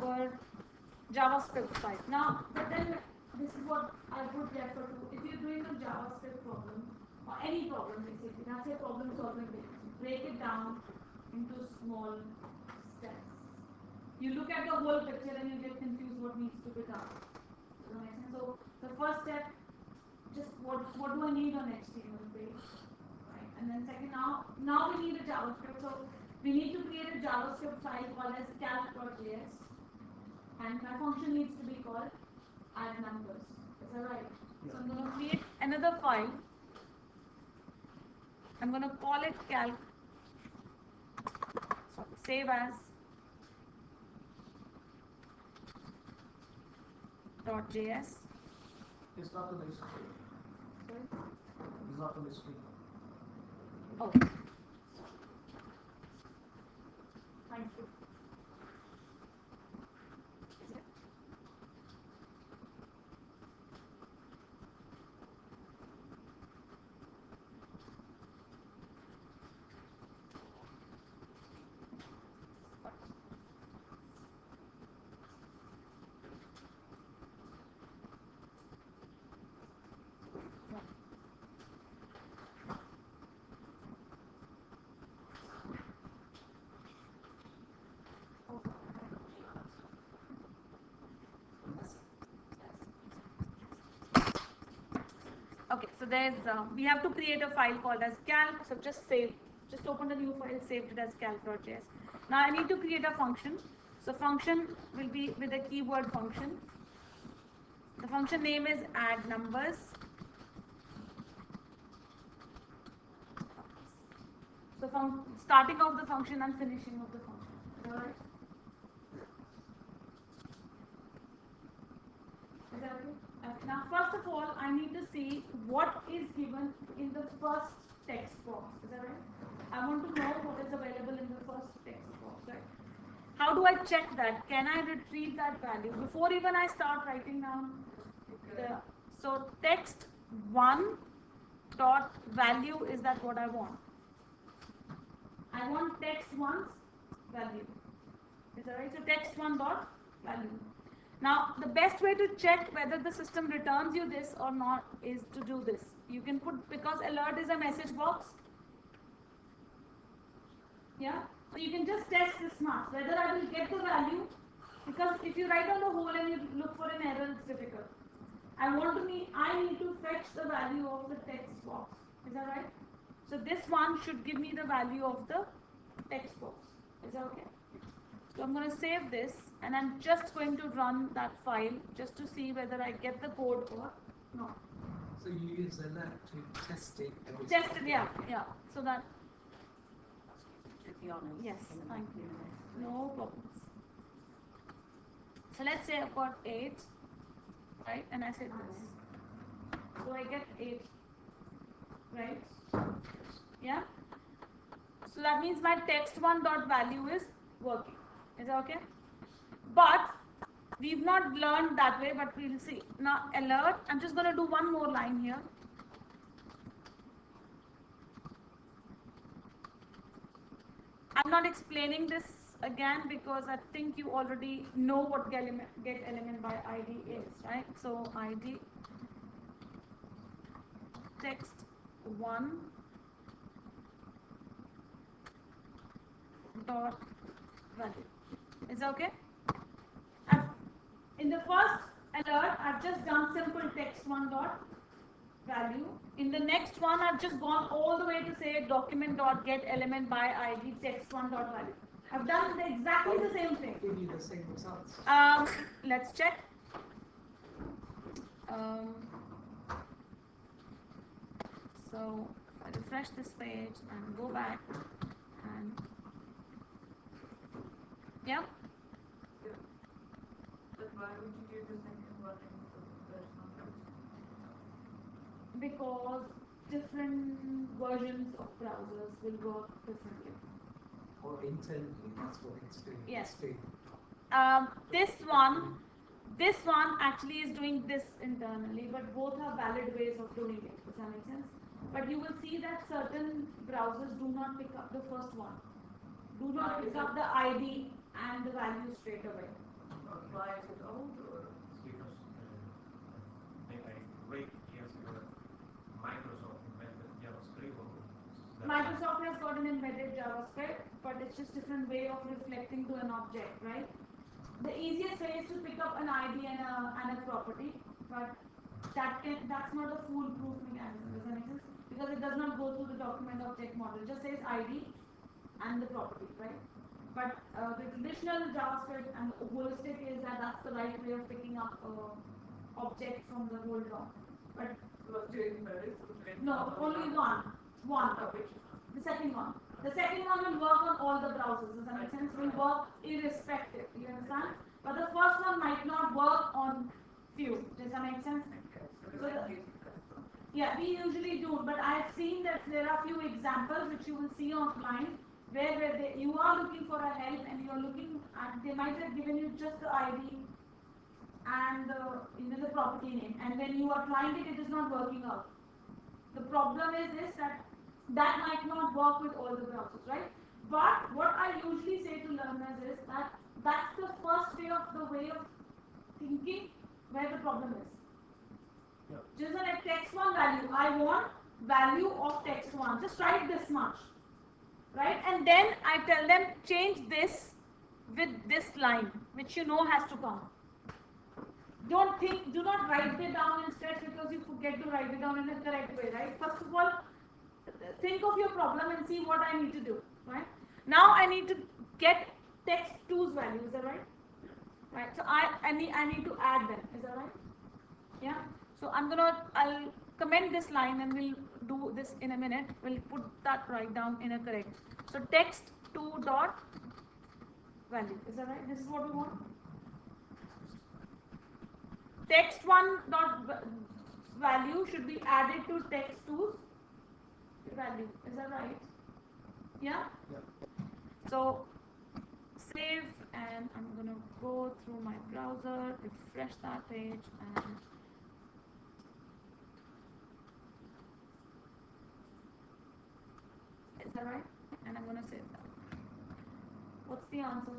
our JavaScript file. Now, but then this is what I would refer to. If you're doing a JavaScript problem or any problem, basically, that's a problem solving technique. Break it down into small steps. You look at the whole picture and you get confused what needs to be done. Does that make sense? So the first step, just what do I need on HTML page, right? And then second, now we need a JavaScript. So we need to create a JavaScript file called as calc.js, and my function needs to be called add numbers. Is that right? Yeah. So I'm going to create another file. I'm going to call it calc. Save as .js. It's not on the screen. Sorry? It's not on the screen. Oh. Thank you. Is it? Okay, so there's we have to create a file called as calc. So just open a new file, saved it as calc.js. Now I need to create a function. So function will be with a keyword function. The function name is add numbers. So from starting of the function and finishing of the function. Is that right? Is that okay? Now, first of all, I need to see what is given in the first text box. Is that right? I want to know what is available in the first text box, right? How do I check that? Can I retrieve that value before even I start writing down the? So text one dot value, is that what I want? I want text one's value. Is that right? So text one dot value. Now, the best way to check whether the system returns you this or not is to do this. You can put, because alert is a message box. Yeah? So you can just test this marks, whether I will get the value, because if you write on the whole and you look for an error, it's difficult. I need to fetch the value of the text box. Is that right? So this one should give me the value of the text box. Is that okay? So I'm going to save this and I'm just going to run that file just to see whether I get the code or not. So you use alert to test it every Test it, yeah. So that. To be honest. Yes, thank you. No problems. So let's say I've got 8, right? And I said this. So I get 8, right? Yeah? So that means my text one dot value is working. Is that okay? But we've not learned that way, but we'll see. Now alert, I'm just going to do one more line here. I'm not explaining this again because I think you already know what get element by ID is, right? So ID text one dot value. Is that okay? In the first alert, I've just done simple text one dot value. In the next one, I've just gone all the way to say document dot get element by ID text one dot value. I've done exactly the same thing. give you the same results. Let's check. So I refresh this page and go back and yeah. But why would you do the second one in the first one? Because different versions of browsers will work differently. Or internally, that's what it's doing. Yes. It's doing. This one actually is doing this internally, but both are valid ways of doing it. Does that make sense? But you will see that certain browsers do not pick up the first one. Do not pick up the ID and the value straight away. why is it old or? Because I read years ago that Microsoft invented JavaScript. Microsoft has got an embedded JavaScript, but it's just different way of reflecting to an object, right? The easiest way is to pick up an ID and a property, but that's not a foolproof mechanism, does that make sense? Because it does not go through the document object model. It just says ID and the property, right? But the traditional JavaScript and the holistic is that that's the right way of picking up object from the whole DOM. But Was doing very no, only one. The second one. The second one will work on all the browsers. Does that make sense? Will work irrespective. You understand? But the first one might not work on few. Does that make sense? Yeah, we usually do, but I've seen that there are few examples which you will see offline where you are looking for a help and you are looking and they might have given you just the ID and the property name, and when you are trying it, it is not working out. The problem is this, that might not work with all the browsers, right? But what I usually say to learners is that that's the first way of thinking where the problem is. Yeah. Just like text1 value, I want value of text1. Just write this much, right? And then I tell them change this with this line, which you know has to come. Do not write it down in stress because you forget to write it down in the correct way, right? First of all, think of your problem and see what I need to do, right? Now I need to get text2's value, is that right? Right, so I need to add them, is that right? Yeah, so I'll comment this line and we'll do this in a minute. We'll put that right down in a correct. So text2 dot value, is that right? This is what we want. Text1 dot value should be added to text2's value, is that right? Yeah? Yeah. So save, and I'm gonna go through my browser, refresh that page, and is that right? And I'm gonna save that. What's the answer?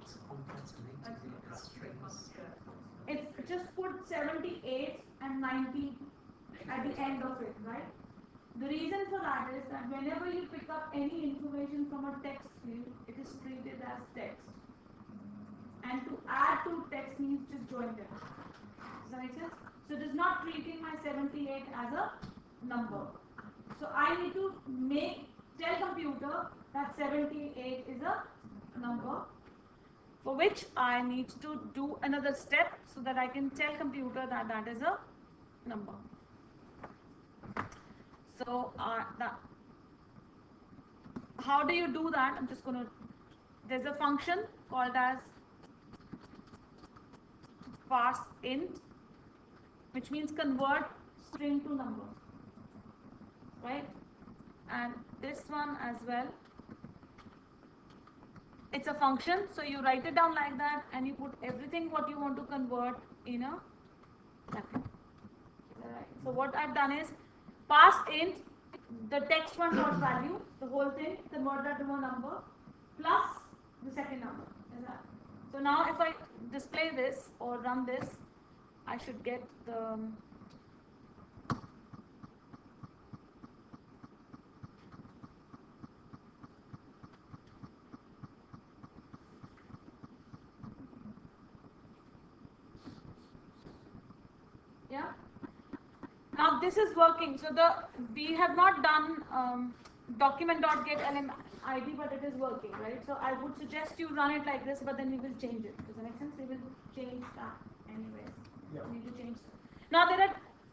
It's concatenated as strings. It's just put 78 and 90 at the end of it, right? The reason for that is that whenever you pick up any information from a text field, it is treated as text. And to add to text means just join them. Does that make sense? So it is not treating my 78 as a number. So I need to tell computer that 78 is a number, for which I need to do another step so that I can tell computer that that is a number. So how do you do that? I'm just going to, there's a function called as parse int, which means convert string to number, right? And this one as well. It's a function, so you write it down like that and you put everything what you want to convert in a bracket. Right. So what I've done is pass int the text1 dot value, the whole thing, convert that to a number, plus the second number. Is that? So now if I display this or run this, I should get the yeah. Now this is working. So we have not done document.getLM ID, but it is working, right? So I would suggest you run it like this, but then we will change it. Does that make sense? We will change that anyways. Yeah. We need to change that. Now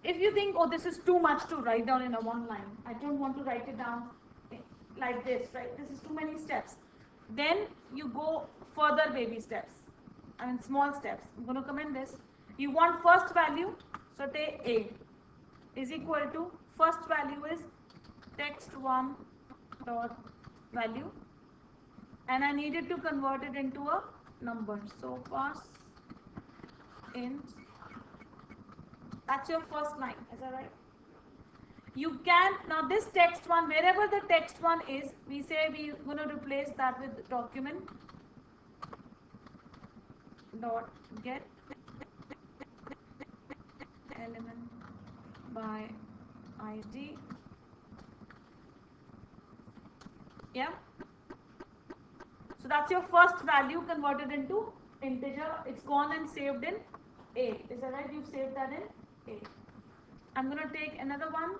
if you think, oh, this is too much to write down in a one line, I don't want to write it down like this, right? This is too many steps. Then you go further baby steps. I mean small steps. I'm going to comment this. You want first value, so take A is equal to first value is text1 dot value, and I needed to convert it into a number. So pass int. That's your first line. Is that right? You can now this text1, wherever the text1 is, we say we're going to replace that with document dot get element by id. Yeah. So that's your first value converted into integer. It's gone and saved in A. Is that right? You've saved that in A. I'm going to take another one,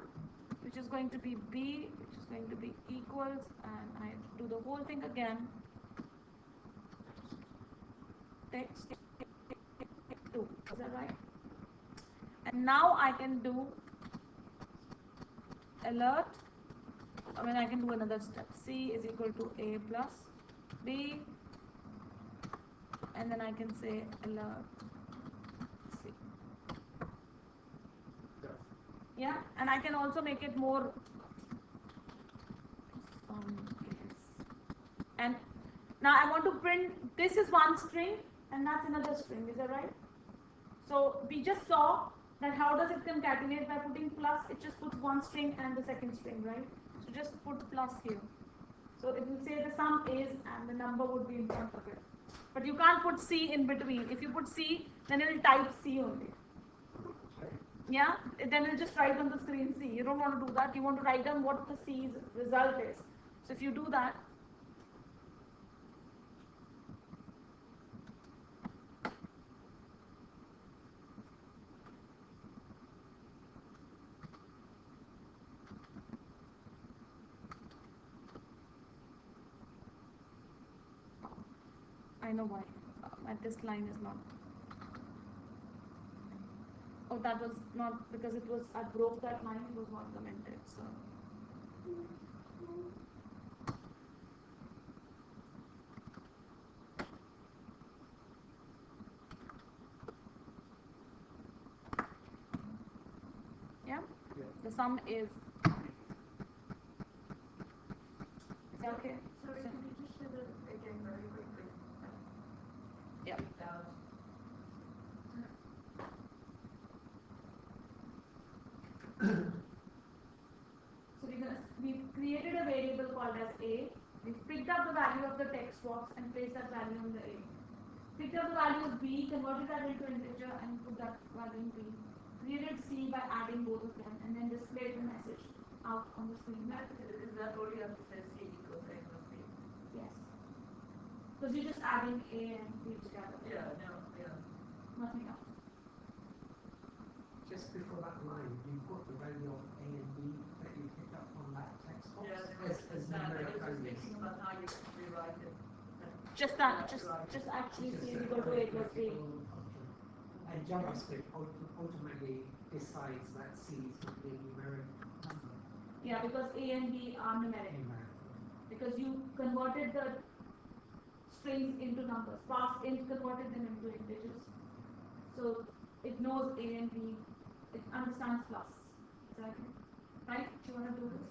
which is going to be B, which is going to be equals, and I do the whole thing again. Text 2. Is that right? And now I can do alert. I mean, I can do another step. C is equal to A plus B, and then I can say alert C. Yeah, and I can also make it more and now I want to print, this is one string and that's another string, is that right? So we just saw that how does it concatenate by putting plus, it just puts one string and the second string, right? So just put plus here. So it will say the sum is and the number would be in front of it. But you can't put C in between. If you put C, then it will type C only. Yeah, then it'll just write on the screen C. You don't want to do that. You want to write down what the C's result is. So if you do that, I know why. This line is not. Oh, that was not because it was, I broke that line, it was not commented. So. Yeah? The sum is. Okay. Sorry, can you just say that again very quickly? Yeah. 8,000. So we've created a variable called as A. We've picked up the value of the text box and placed that value in the A. Picked up the value of B, converted that into integer and put that value in B. Created C by adding both of them and then displayed the message out on the screen. Is that all you have to say? C equals A plus B? Yes. Because you're just adding A and B together. Yeah, no, yeah. Nothing else. Just before that line, you put the value of A and B that you picked up from that text box Yeah, as I numeric was just values. thinking about how you rewrite it. Just that, just actually C is equal to A plus B. Function. And JavaScript ultimately decides that C is going to be a numeric number. Yeah, because A and B are numeric. Numeric. Because you converted the strings into numbers, converted them into integers. So it knows A and B, it understands plus. Exactly. Right? Do you want to do this?